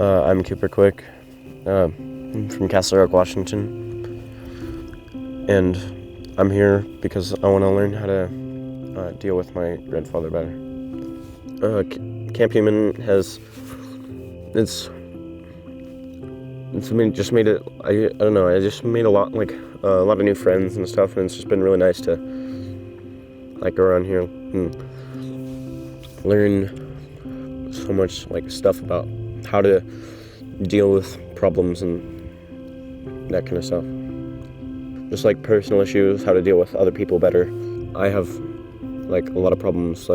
I'm Cooper Quick. I'm from Castle Rock, Washington, and I'm here because I want to learn how to deal with my grandfather better. Camp Human has just made it. I don't know. I just made a lot of new friends and stuff, and it's just been really nice to go around here and learn so much stuff about how to deal with problems and that kind of stuff. Just personal issues, how to deal with other people better. I have a lot of problems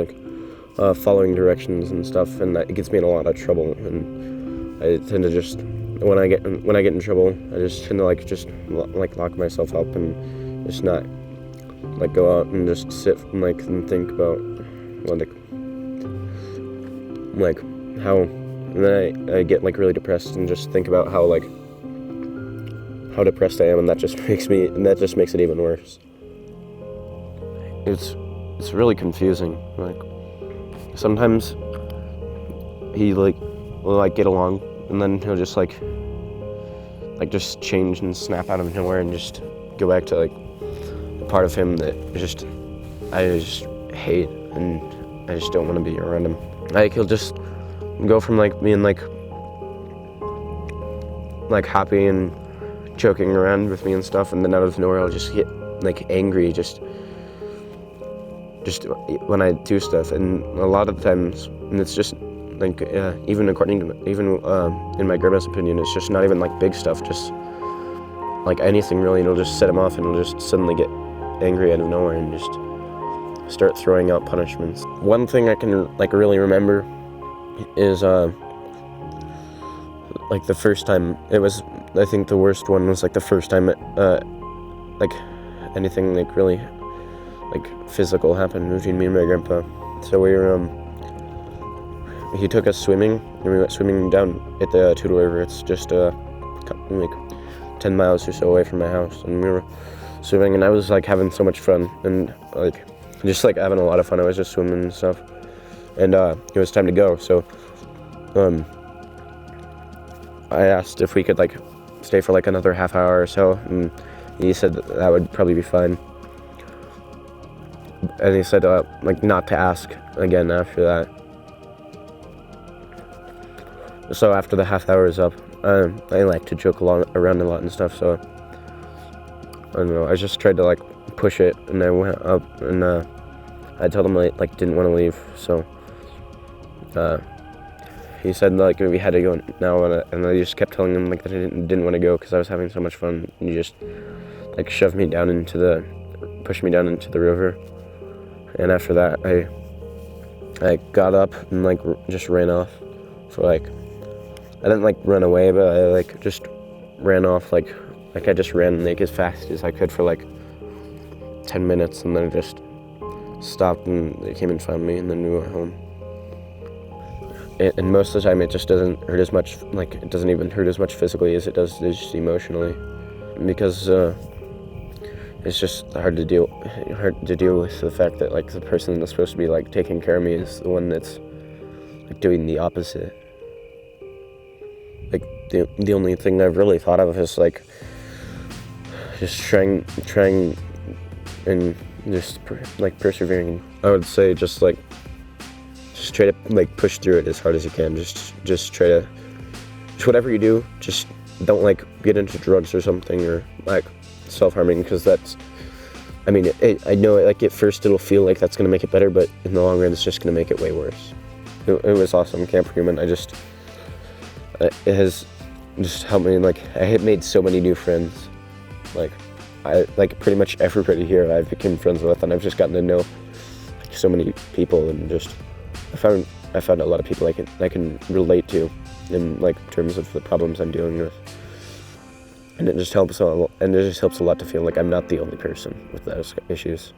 following directions and stuff, and it gets me in a lot of trouble. And I tend to just when I get in trouble, I just tend to lock myself up and just not go out and just sit and think about how. And then I get really depressed and just think about how depressed I am, and that just makes it even worse. It's really confusing. Sometimes he will get along, and then he'll just just change and snap out of nowhere and just go back to the part of him that I just hate, and I just don't want to be around him. He'll just go from being happy and joking around with me and stuff, and then out of nowhere I'll just get angry just when I do stuff. And a lot of the times, and it's just even in my grandma's opinion, it's just not even big stuff, just anything really, and it'll just set him off, and he'll just suddenly get angry out of nowhere and just start throwing out punishments. One thing I can really remember is the first time. It was, I think the worst one was the first time anything really physical happened between me and my grandpa. So we were he took us swimming, and we went swimming down at the Toutle River. It's just 10 miles or so away from my house, and we were swimming, and I was having so much fun, and just having a lot of fun. I was just swimming and stuff, and it was time to go. So I asked if we could stay for another half hour or so, and he said that would probably be fine. And he said not to ask again after that. So after the half hour is up, I like to joke around a lot and stuff, so I don't know, I just tried to push it, and I went up, and I told him I didn't want to leave. So he said we had to go now, and I just kept telling him that I didn't want to go because I was having so much fun. And he just pushed me down into the river. And after that, I got up and just ran off for I didn't run away, but I just ran off I just ran as fast as I could for 10 minutes, and then I just stopped, and they came and found me, and then we went home. And most of the time it just doesn't hurt as much, it doesn't even hurt as much physically as it does just emotionally, because it's just hard to deal with the fact that the person that's supposed to be taking care of me is the one that's doing the opposite. The only thing I've really thought of is just trying and just persevering. I would say just try to push through it as hard as you can. Just try to, whatever you do, just don't get into drugs or something, or self-harming, because that's, I know at first it'll feel like that's gonna make it better, but in the long run it's just gonna make it way worse. It was awesome, Camp Human. It has just helped me. I had made so many new friends. I pretty much everybody here I've become friends with, and I've just gotten to know so many people, and just I found a lot of people I can relate to in terms of the problems I'm dealing with. And it just helps a lot to feel I'm not the only person with those issues.